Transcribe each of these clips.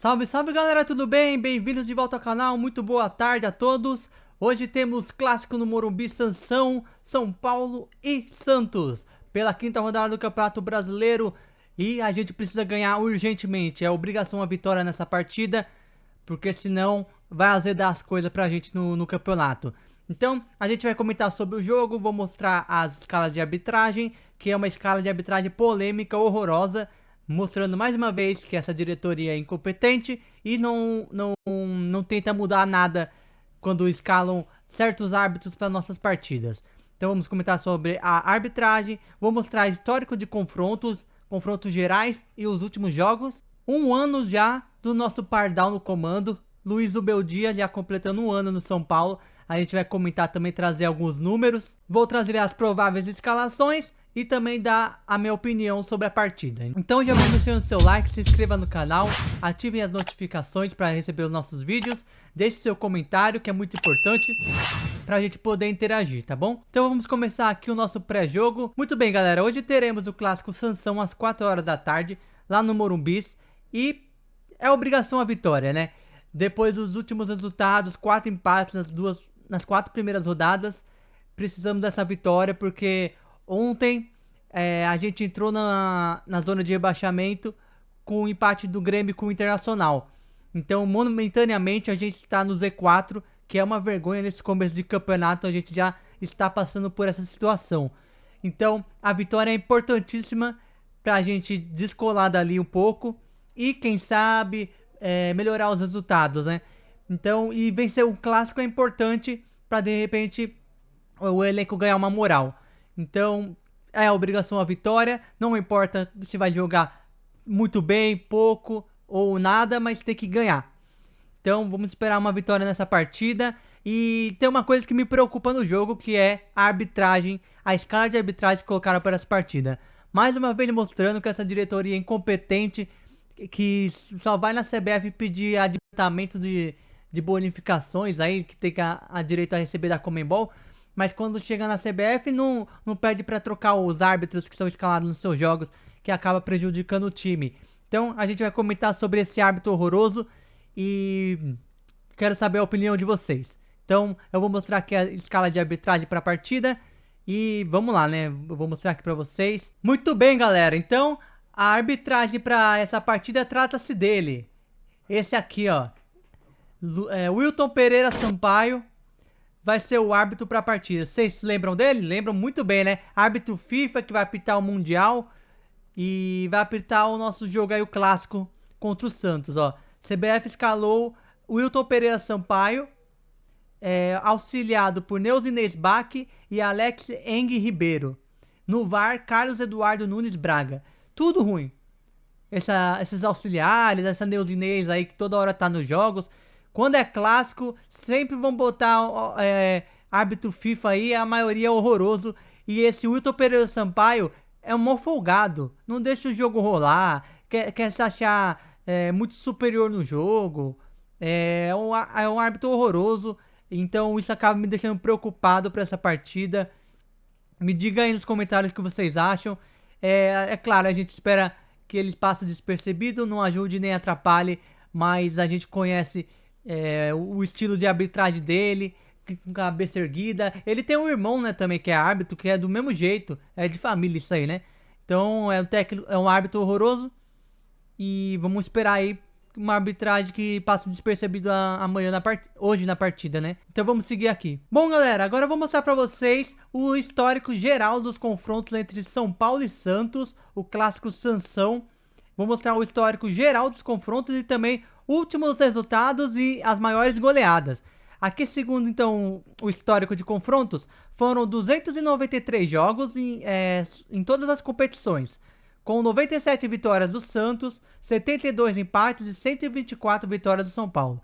Salve, salve galera, tudo bem? Bem-vindos de volta ao canal, muito boa tarde a todos. Hoje temos clássico no Morumbi, Sansão, São Paulo e Santos, pela quinta rodada do Campeonato Brasileiro. E a gente precisa ganhar urgentemente, é obrigação a vitória nessa partida, porque senão vai azedar as coisas pra gente no campeonato. Então, a gente vai comentar sobre o jogo, vou mostrar as escalas de arbitragem, que é uma escala de arbitragem polêmica, horrorosa, mostrando mais uma vez que essa diretoria é incompetente e não tenta mudar nada quando escalam certos árbitros para nossas partidas. Então vamos comentar sobre a arbitragem, vou mostrar histórico de confrontos gerais e os últimos jogos. Um ano já do nosso Pardal no comando, Luiz Ubeldia já completando um ano no São Paulo. A gente vai comentar também, trazer alguns números. Vou trazer as prováveis escalações e também dar a minha opinião sobre a partida. Então já vai deixando o seu like, se inscreva no canal, ativem as notificações para receber os nossos vídeos, deixe seu comentário, que é muito importante para a gente poder interagir, tá bom? Então vamos começar aqui o nosso pré-jogo. Muito bem, galera, hoje teremos o clássico Sansão às 4 horas da tarde, lá no Morumbi, e é obrigação a vitória, né? Depois dos últimos resultados, 4 empates nas 4 primeiras rodadas, precisamos dessa vitória, porque ontem a gente entrou na zona de rebaixamento com o empate do Grêmio com o Internacional. Então, momentaneamente, a gente está no Z4, que é uma vergonha nesse começo de campeonato. A gente já está passando por essa situação. Então, a vitória é importantíssima para a gente descolar dali um pouco e, quem sabe, melhorar os resultados, né? Então, e vencer o clássico é importante para, de repente, o elenco ganhar uma moral. Então, é a obrigação a vitória. Não importa se vai jogar muito bem, pouco ou nada, mas tem que ganhar. Então, vamos esperar uma vitória nessa partida. E tem uma coisa que me preocupa no jogo, que é a arbitragem, a escala de arbitragem que colocaram para essa partida. Mais uma vez mostrando que essa diretoria é incompetente, que só vai na CBF pedir adiantamento de bonificações aí, que tem a direito a receber da Conmebol. Mas quando chega na CBF, não pede para trocar os árbitros que são escalados nos seus jogos, que acaba prejudicando o time. Então a gente vai comentar sobre esse árbitro horroroso e quero saber a opinião de vocês. Então eu vou mostrar aqui a escala de arbitragem para a partida e vamos lá, né? Eu vou mostrar aqui para vocês. Muito bem, galera. Então a arbitragem para essa partida trata-se dele. Esse aqui, ó. Wilton Pereira Sampaio vai ser o árbitro para a partida. Vocês lembram dele? Lembram muito bem, né? Árbitro FIFA que vai apitar o Mundial e vai apitar o nosso jogo aí, o clássico contra o Santos, ó. CBF escalou Wilton Pereira Sampaio, auxiliado por Neuzinês Bach e Alex Eng Ribeiro. No VAR, Carlos Eduardo Nunes Braga. Tudo ruim. Esses auxiliares, essa Neuzinês aí que toda hora tá nos jogos. Quando é clássico, sempre vão botar árbitro FIFA aí, a maioria é horroroso. E esse Wilton Pereira Sampaio é um mal folgado, não deixa o jogo rolar, quer se achar muito superior no jogo. É um árbitro horroroso, então isso acaba me deixando preocupado para essa partida. Me diga aí nos comentários o que vocês acham. É claro, a gente espera que ele passe despercebido, não ajude nem atrapalhe, mas a gente conhece o estilo de arbitragem dele, com cabeça erguida. Ele tem um irmão, né, também, que é árbitro, que é do mesmo jeito. É de família isso aí, né? Então é um árbitro horroroso. E vamos esperar aí uma arbitragem que passe despercebido amanhã, hoje na partida, né? Então vamos seguir aqui. Bom, galera, agora eu vou mostrar pra vocês o histórico geral dos confrontos entre São Paulo e Santos, o clássico Sansão. Vou mostrar o histórico geral dos confrontos e também últimos resultados e as maiores goleadas. Aqui, segundo então o histórico de confrontos, foram 293 jogos em todas as competições, com 97 vitórias do Santos, 72 empates e 124 vitórias do São Paulo.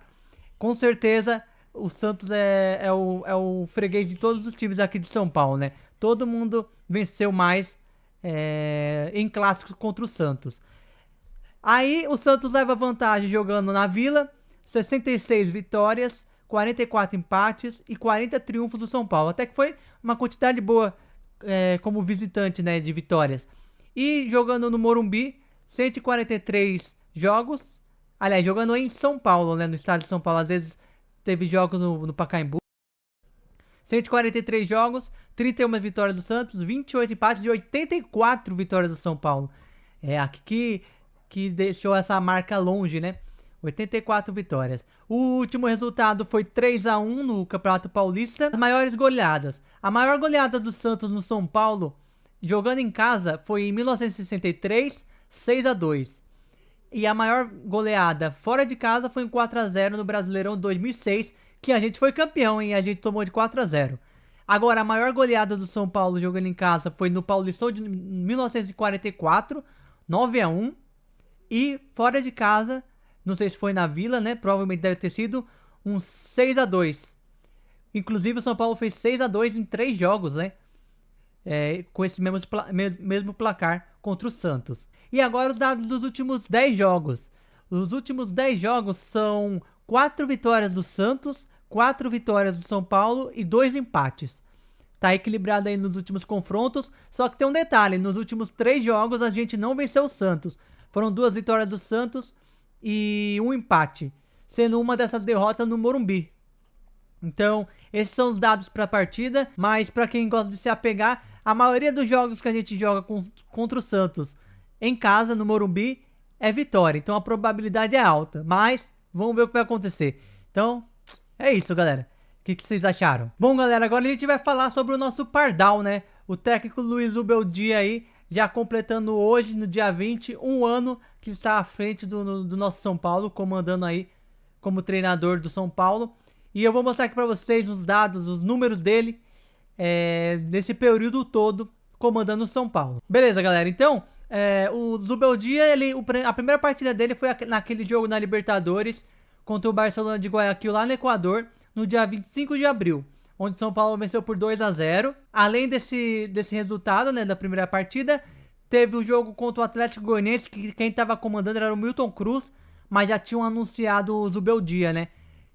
Com certeza o Santos é o freguês de todos os times aqui de São Paulo, né? Todo mundo venceu mais em clássicos contra o Santos. Aí o Santos leva vantagem jogando na Vila, 66 vitórias, 44 empates e 40 triunfos do São Paulo. Até que foi uma quantidade boa como visitante, né, de vitórias. E jogando no Morumbi, 143 jogos, Aliás, jogando em São Paulo, né? No estado de São Paulo. Às vezes teve jogos no Pacaembu. 143 jogos, 31 vitórias do Santos, 28 empates e 84 vitórias do São Paulo. É aqui que deixou essa marca longe, né? 84 vitórias. O último resultado foi 3-1 no Campeonato Paulista. As maiores goleadas. A maior goleada do Santos no São Paulo, jogando em casa, foi em 1963, 6-2. E a maior goleada fora de casa foi em 4-0 no Brasileirão 2006, que a gente foi campeão, hein? A gente tomou de 4-0. Agora, a maior goleada do São Paulo jogando em casa foi no Paulistão de 1944, 9-1. E fora de casa, não sei se foi na Vila, né? Provavelmente deve ter sido um 6-2. Inclusive, o São Paulo fez 6-2 em 3 jogos, né? Com esse mesmo placar contra o Santos. E agora os dados dos últimos 10 jogos. Os últimos 10 jogos são 4 vitórias do Santos, 4 vitórias do São Paulo e 2 empates. Tá equilibrado aí nos últimos confrontos, só que tem um detalhe, nos últimos 3 jogos a gente não venceu o Santos. Foram 2 vitórias do Santos e um empate, sendo uma dessas derrotas no Morumbi. Então, esses são os dados para a partida, mas para quem gosta de se apegar, a maioria dos jogos que a gente joga contra o Santos em casa, no Morumbi, é vitória. Então a probabilidade é alta, mas vamos ver o que vai acontecer. Então, é isso, galera. O que vocês acharam? Bom, galera, agora a gente vai falar sobre o nosso Pardal, né? O técnico Luiz Ubeldia aí, já completando hoje, no dia 20, um ano que está à frente do nosso São Paulo, comandando aí como treinador do São Paulo. E eu vou mostrar aqui pra vocês os dados, os números dele, nesse período todo, comandando o São Paulo. Beleza, galera, então, o Zubeldia, a primeira partida dele foi naquele jogo na Libertadores, contra o Barcelona de Guayaquil, lá no Equador, no dia 25 de abril, onde São Paulo venceu por 2-0. Além desse resultado, né, da primeira partida, teve o jogo contra o Atlético Goianiense, que quem estava comandando era o Milton Cruz, mas já tinham anunciado o Zubeldia, né?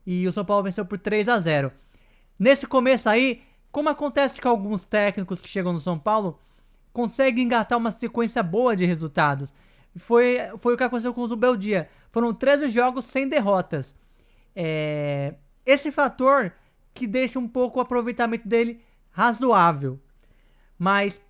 E o São Paulo venceu por 3-0. Nesse começo aí, como acontece com alguns técnicos que chegam no São Paulo, conseguem engatar uma sequência boa de resultados. Foi o que aconteceu com o Zubeldia. Foram 13 jogos sem derrotas. Esse fator que deixa um pouco o aproveitamento dele razoável. Mas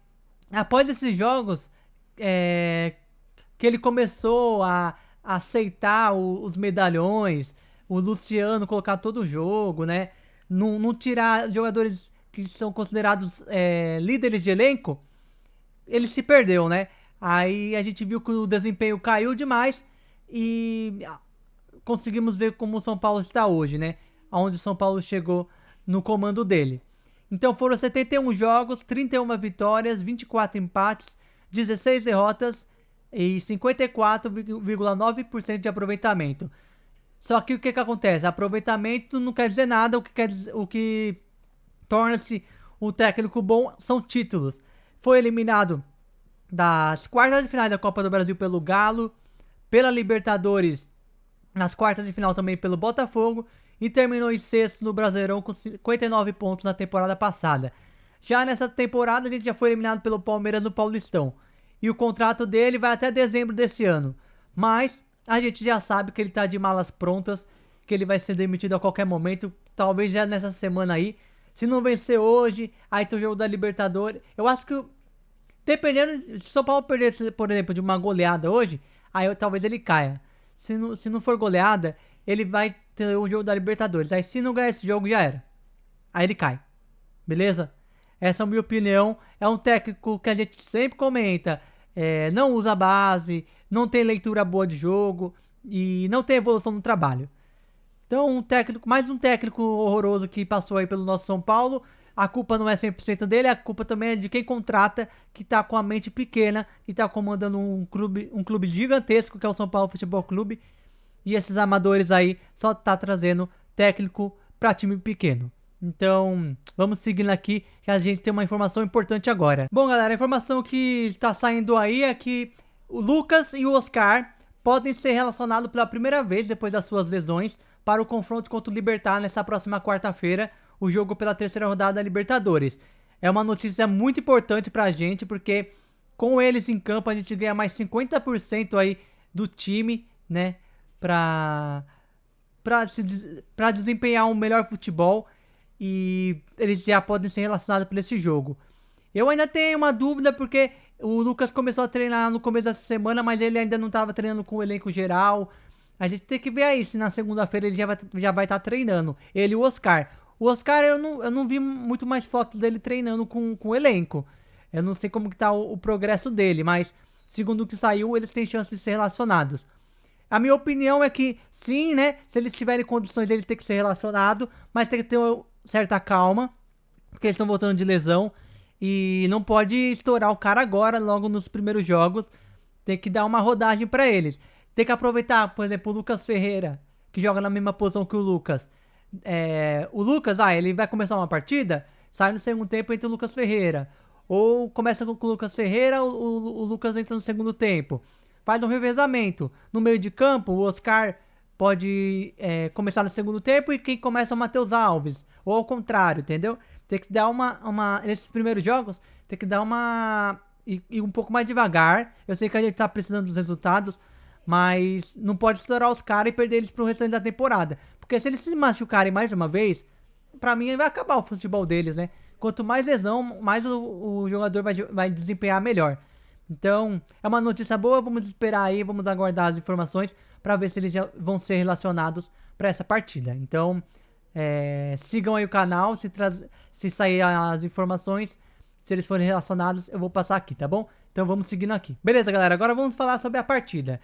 após esses jogos, que ele começou a aceitar os medalhões, o Luciano colocar todo o jogo, né? Não tirar jogadores que são considerados líderes de elenco, ele se perdeu, né? Aí a gente viu que o desempenho caiu demais e conseguimos ver como o São Paulo está hoje, né? Onde o São Paulo chegou no comando dele. Então foram 71 jogos, 31 vitórias, 24 empates, 16 derrotas e 54,9% de aproveitamento. Só que o que acontece? Aproveitamento não quer dizer nada, o que torna-se um técnico bom são títulos. Foi eliminado das quartas de final da Copa do Brasil pelo Galo, pela Libertadores nas quartas de final também pelo Botafogo e terminou em sexto no Brasileirão com 59 pontos na temporada passada. Já nessa temporada a gente já foi eliminado pelo Palmeiras no Paulistão e o contrato dele vai até dezembro desse ano, mas a gente já sabe que ele tá de malas prontas, que ele vai ser demitido a qualquer momento, talvez já nessa semana aí. Se não vencer hoje, aí tem o jogo da Libertadores. Eu acho que, dependendo, se o São Paulo perder, por exemplo, de uma goleada hoje, aí talvez ele caia. Se não for goleada, ele vai ter o jogo da Libertadores. Aí se não ganhar esse jogo, já era. Aí ele cai. Beleza? Essa é a minha opinião. É um técnico que a gente sempre comenta. Não usa base, não tem leitura boa de jogo e não tem evolução no trabalho. Então, mais um técnico horroroso que passou aí pelo nosso São Paulo. A culpa não é 100% dele, a culpa também é de quem contrata, que tá com a mente pequena e tá comandando um clube gigantesco, que é o São Paulo Futebol Clube. E esses amadores aí só tá trazendo técnico pra time pequeno. Então, vamos seguindo aqui, que a gente tem uma informação importante agora. Bom, galera, a informação que está saindo aí é que o Lucas e o Oscar podem ser relacionados pela primeira vez depois das suas lesões para o confronto contra o Libertad nessa próxima quarta-feira, o jogo pela terceira rodada da Libertadores. É uma notícia muito importante pra gente, porque com eles em campo a gente ganha mais 50% aí do time, né? para desempenhar um melhor futebol e eles já podem ser relacionados por esse jogo. Eu ainda tenho uma dúvida porque o Lucas começou a treinar no começo dessa semana, mas ele ainda não estava treinando com o elenco geral. A gente tem que ver aí se na segunda-feira ele já vai estar treinando. Ele e o Oscar. O Oscar eu não vi muito mais fotos dele treinando com o elenco. Eu não sei como que tá o progresso dele, mas segundo o que saiu, eles têm chance de ser relacionados. A minha opinião é que sim, né? Se eles tiverem condições dele ter que ser relacionado, mas tem que ter uma certa calma, porque eles estão voltando de lesão e não pode estourar o cara agora, logo nos primeiros jogos. Tem que dar uma rodagem pra eles. Tem que aproveitar, por exemplo, o Lucas Ferreira, que joga na mesma posição que o Lucas. O Lucas, ele vai começar uma partida, sai no segundo tempo entre o Lucas Ferreira. Ou começa com o Lucas Ferreira, o Lucas entra no segundo tempo. Faz um revezamento. No meio de campo, o Oscar pode começar no segundo tempo e quem começa é o Matheus Alves. Ou ao contrário, entendeu? Tem que dar nesses primeiros jogos, tem que dar ir um pouco mais devagar. Eu sei que a gente tá precisando dos resultados, mas não pode estourar os caras e perder eles pro restante da temporada. Porque se eles se machucarem mais uma vez, pra mim vai acabar o futebol deles, né? Quanto mais lesão, mais o jogador vai desempenhar melhor. Então, é uma notícia boa, vamos esperar aí, vamos aguardar as informações para ver se eles já vão ser relacionados para essa partida. Então, sigam aí o canal, se sair as informações, se eles forem relacionados, eu vou passar aqui, tá bom? Então vamos seguindo aqui. Beleza, galera, agora vamos falar sobre a partida.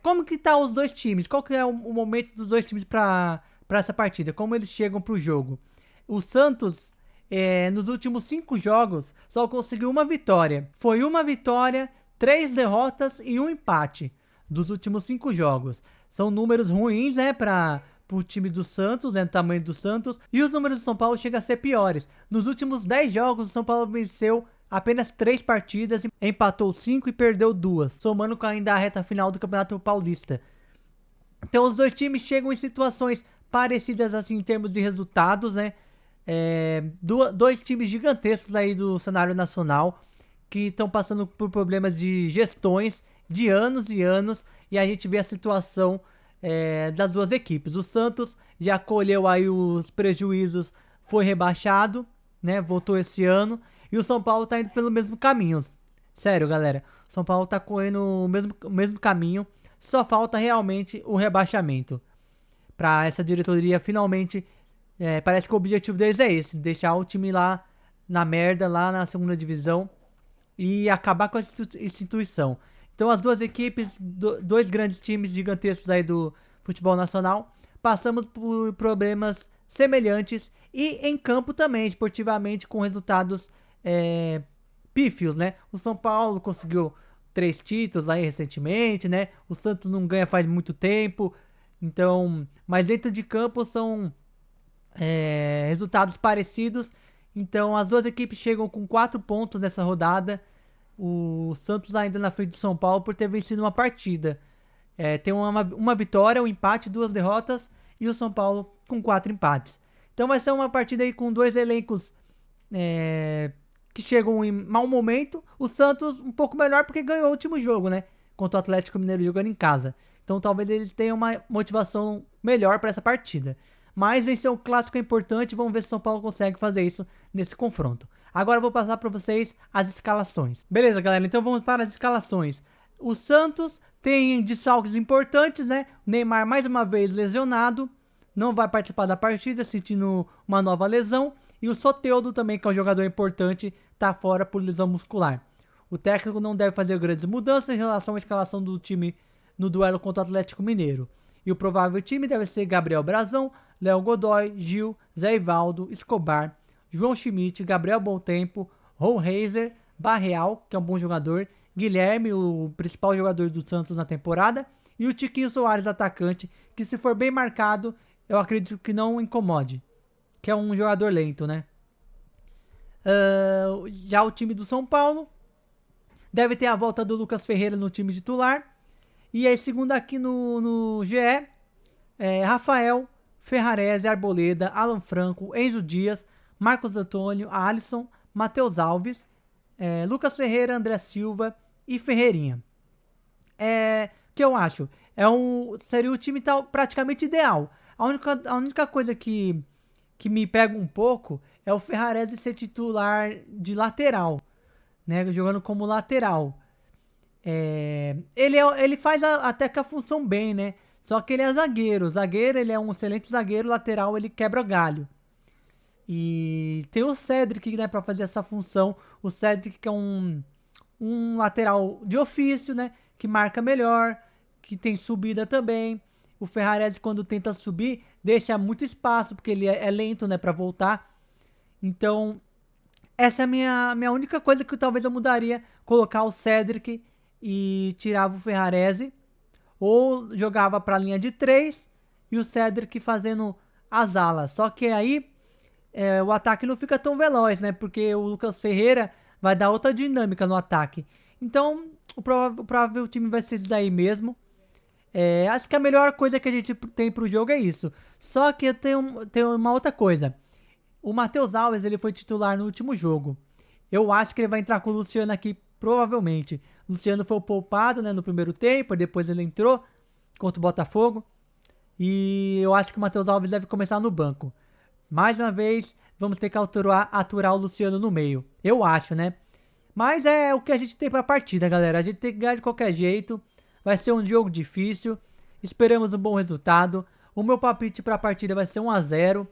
Como que tá os dois times? Qual que é o momento dos dois times para essa partida? Como eles chegam pro jogo? O Santos, nos últimos 5 jogos, só conseguiu uma vitória. Foi uma vitória, 3 derrotas e um empate dos últimos 5 jogos. São números ruins, né, pro time do Santos, né, do tamanho do Santos. E os números do São Paulo chegam a ser piores. Nos últimos 10 jogos, o São Paulo venceu apenas 3 partidas, empatou 5 e perdeu 2, somando com ainda a reta final do Campeonato Paulista. Então os dois times chegam em situações parecidas assim em termos de resultados, né? Dois times gigantescos aí do cenário nacional que estão passando por problemas de gestões de anos e anos, e a gente vê a situação das duas equipes. O Santos já colheu aí os prejuízos, foi rebaixado, né? Voltou esse ano. E o São Paulo tá indo pelo mesmo caminho. Sério, galera. O São Paulo tá correndo o mesmo caminho. Só falta realmente o rebaixamento. Pra essa diretoria finalmente... parece que o objetivo deles é esse. Deixar o time lá na merda, lá na segunda divisão. E acabar com essa instituição. Então as duas equipes, dois grandes times gigantescos aí do futebol nacional, passamos por problemas semelhantes. E em campo também, esportivamente, com resultados... pífios, né? O São Paulo conseguiu 3 títulos aí recentemente, né? O Santos não ganha faz muito tempo. Então, mas dentro de campo são resultados parecidos. Então, as duas equipes chegam com 4 pontos nessa rodada. O Santos ainda na frente do São Paulo por ter vencido uma partida. Tem uma vitória, um empate, 2 derrotas. E o São Paulo com 4 empates. Então vai ser uma partida aí com 2 elencos que chegam em mau momento. O Santos um pouco melhor porque ganhou o último jogo, né? Contra o Atlético Mineiro jogando em casa. Então talvez eles tenham uma motivação melhor para essa partida. Mas vencer um clássico é importante. Vamos ver se o São Paulo consegue fazer isso nesse confronto. Agora eu vou passar para vocês as escalações. Beleza, galera? Então vamos para as escalações. O Santos tem desfalques importantes, né? O Neymar mais uma vez lesionado. Não vai participar da partida, sentindo uma nova lesão. E o Soteldo também, que é um jogador importante, está fora por lesão muscular. O técnico não deve fazer grandes mudanças em relação à escalação do time no duelo contra o Atlético Mineiro. E o provável time deve ser Gabriel Brazão, Léo Godoy, Gil, Zé Ivaldo, Escobar, João Schmidt, Gabriel Bontempo, Rollheiser, Barreal, que é um bom jogador, Guilherme, o principal jogador do Santos na temporada, e o Tiquinho Soares, atacante, que se for bem marcado, eu acredito que não incomode, que é um jogador lento, né? Já o time do São Paulo deve ter a volta do Lucas Ferreira no time titular. E aí, segundo aqui no GE, Rafael, Ferrarese, Arboleda, Alan Franco, Enzo Dias, Marcos Antônio, Alisson, Matheus Alves, Lucas Ferreira, André Silva e Ferreirinha. Que eu acho? seria o time praticamente ideal. A única coisa que me pega um pouco é o Ferrarese ser titular de lateral, né? Jogando como lateral. Ele faz até que a função bem, né? Só que ele é zagueiro. Zagueiro, ele é um excelente zagueiro. Lateral, ele quebra galho. E tem o Cedric, né, pra fazer essa função. O Cedric que é um lateral de ofício, né? Que marca melhor, que tem subida também. O Ferrarese, quando tenta subir, deixa muito espaço, porque ele é lento, né, pra voltar. Então, essa é a minha única coisa que talvez eu mudaria. Colocar o Cedric e tirava o Ferrarese. Ou jogava pra linha de 3 e o Cedric fazendo as alas. Só que aí o ataque não fica tão veloz, né? Porque o Lucas Ferreira vai dar outra dinâmica no ataque. Então, o provável time vai ser isso daí mesmo. Acho que a melhor coisa que a gente tem pro jogo é isso. Só que eu tenho uma outra coisa. O Matheus Alves, ele foi titular no último jogo. Eu acho que ele vai entrar com o Luciano aqui, provavelmente. O Luciano foi poupado, né, no primeiro tempo, depois ele entrou contra o Botafogo. E eu acho que o Matheus Alves deve começar no banco. Mais uma vez, vamos ter que aturar o Luciano no meio. Eu acho, né? Mas é o que a gente tem pra partida, galera. A gente tem que ganhar de qualquer jeito. Vai ser um jogo difícil. Esperamos um bom resultado. O meu palpite pra partida vai ser 1-0.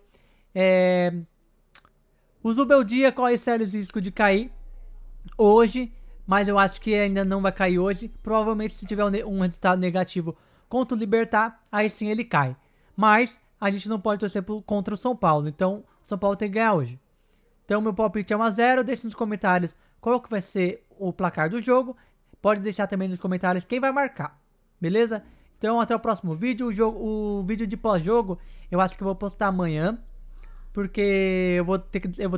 O Zubeldia corre sérios risco de cair hoje, mas eu acho que ainda não vai cair hoje. Provavelmente se tiver um resultado negativo contra o Libertad, aí sim ele cai. Mas a gente não pode torcer contra o São Paulo, então o São Paulo tem que ganhar hoje. Então meu palpite é 1-0, deixe nos comentários qual que vai ser o placar do jogo. Pode deixar também nos comentários quem vai marcar, beleza? Então até o próximo vídeo. O vídeo de pós-jogo eu acho que eu vou postar amanhã, porque eu vou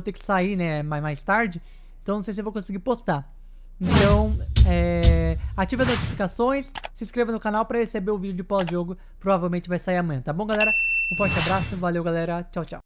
ter que sair, né, mais tarde. Então não sei se eu vou conseguir postar. Então, ative as notificações, se inscreva no canal para receber o vídeo de pós-jogo. Provavelmente vai sair amanhã, tá bom, galera? Um forte abraço, valeu, galera. Tchau, tchau.